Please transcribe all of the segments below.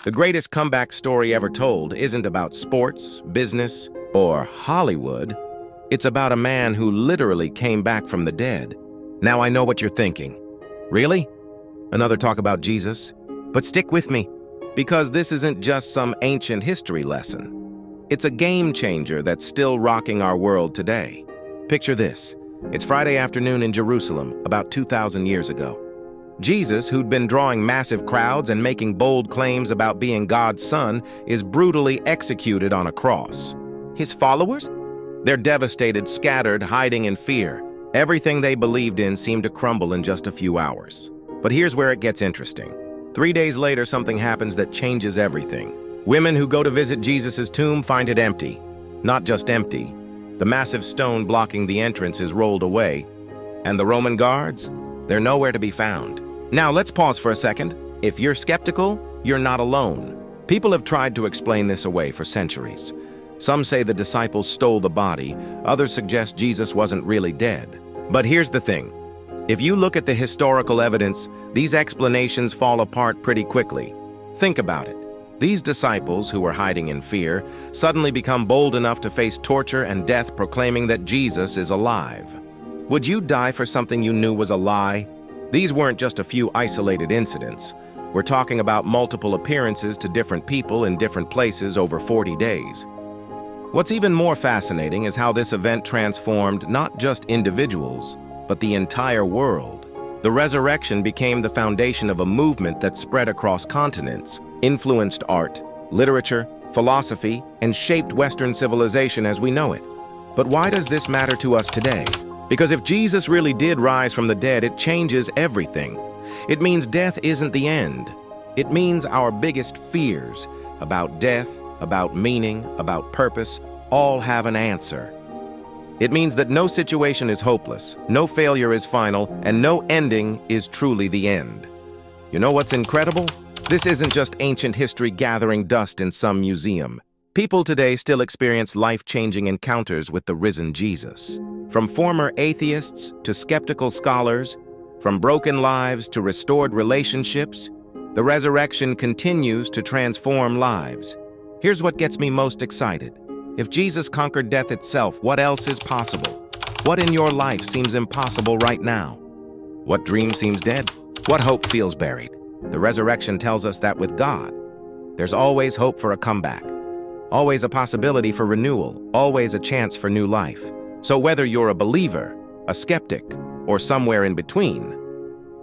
The greatest comeback story ever told isn't about sports, business, or Hollywood. It's about a man who literally came back from the dead. Now I know what you're thinking. Really? Another talk about Jesus? But stick with me, because this isn't just some ancient history lesson. It's a game changer that's still rocking our world today. Picture this. It's Friday afternoon in Jerusalem, about 2,000 years ago. Jesus, who'd been drawing massive crowds and making bold claims about being God's son, is brutally executed on a cross. His followers? They're devastated, scattered, hiding in fear. Everything they believed in seemed to crumble in just a few hours. But here's where it gets interesting. 3 days later, something happens that changes everything. Women who go to visit Jesus' tomb find it empty. Not just empty. The massive stone blocking the entrance is rolled away. And the Roman guards? They're nowhere to be found. Now, let's pause for a second. If you're skeptical, you're not alone. People have tried to explain this away for centuries. Some say the disciples stole the body. Others suggest Jesus wasn't really dead. But here's the thing. If you look at the historical evidence, these explanations fall apart pretty quickly. Think about it. These disciples, who were hiding in fear, suddenly become bold enough to face torture and death, proclaiming that Jesus is alive. Would you die for something you knew was a lie? These weren't just a few isolated incidents. We're talking about multiple appearances to different people in different places over 40 days. What's even more fascinating is how this event transformed not just individuals, but the entire world. The resurrection became the foundation of a movement that spread across continents, influenced art, literature, philosophy, and shaped Western civilization as we know it. But why does this matter to us today? Because if Jesus really did rise from the dead, it changes everything. It means death isn't the end. It means our biggest fears about death, about meaning, about purpose, all have an answer. It means that no situation is hopeless, no failure is final, and no ending is truly the end. You know what's incredible? This isn't just ancient history gathering dust in some museum. People today still experience life-changing encounters with the risen Jesus. From former atheists to skeptical scholars, from broken lives to restored relationships, the resurrection continues to transform lives. Here's what gets me most excited. If Jesus conquered death itself, what else is possible? What in your life seems impossible right now? What dream seems dead? What hope feels buried? The resurrection tells us that with God, there's always hope for a comeback, always a possibility for renewal, always a chance for new life. So whether you're a believer, a skeptic, or somewhere in between,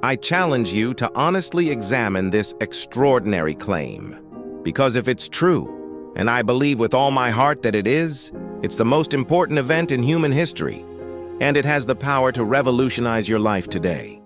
I challenge you to honestly examine this extraordinary claim. Because if it's true, and I believe with all my heart that it is, it's the most important event in human history, and it has the power to revolutionize your life today.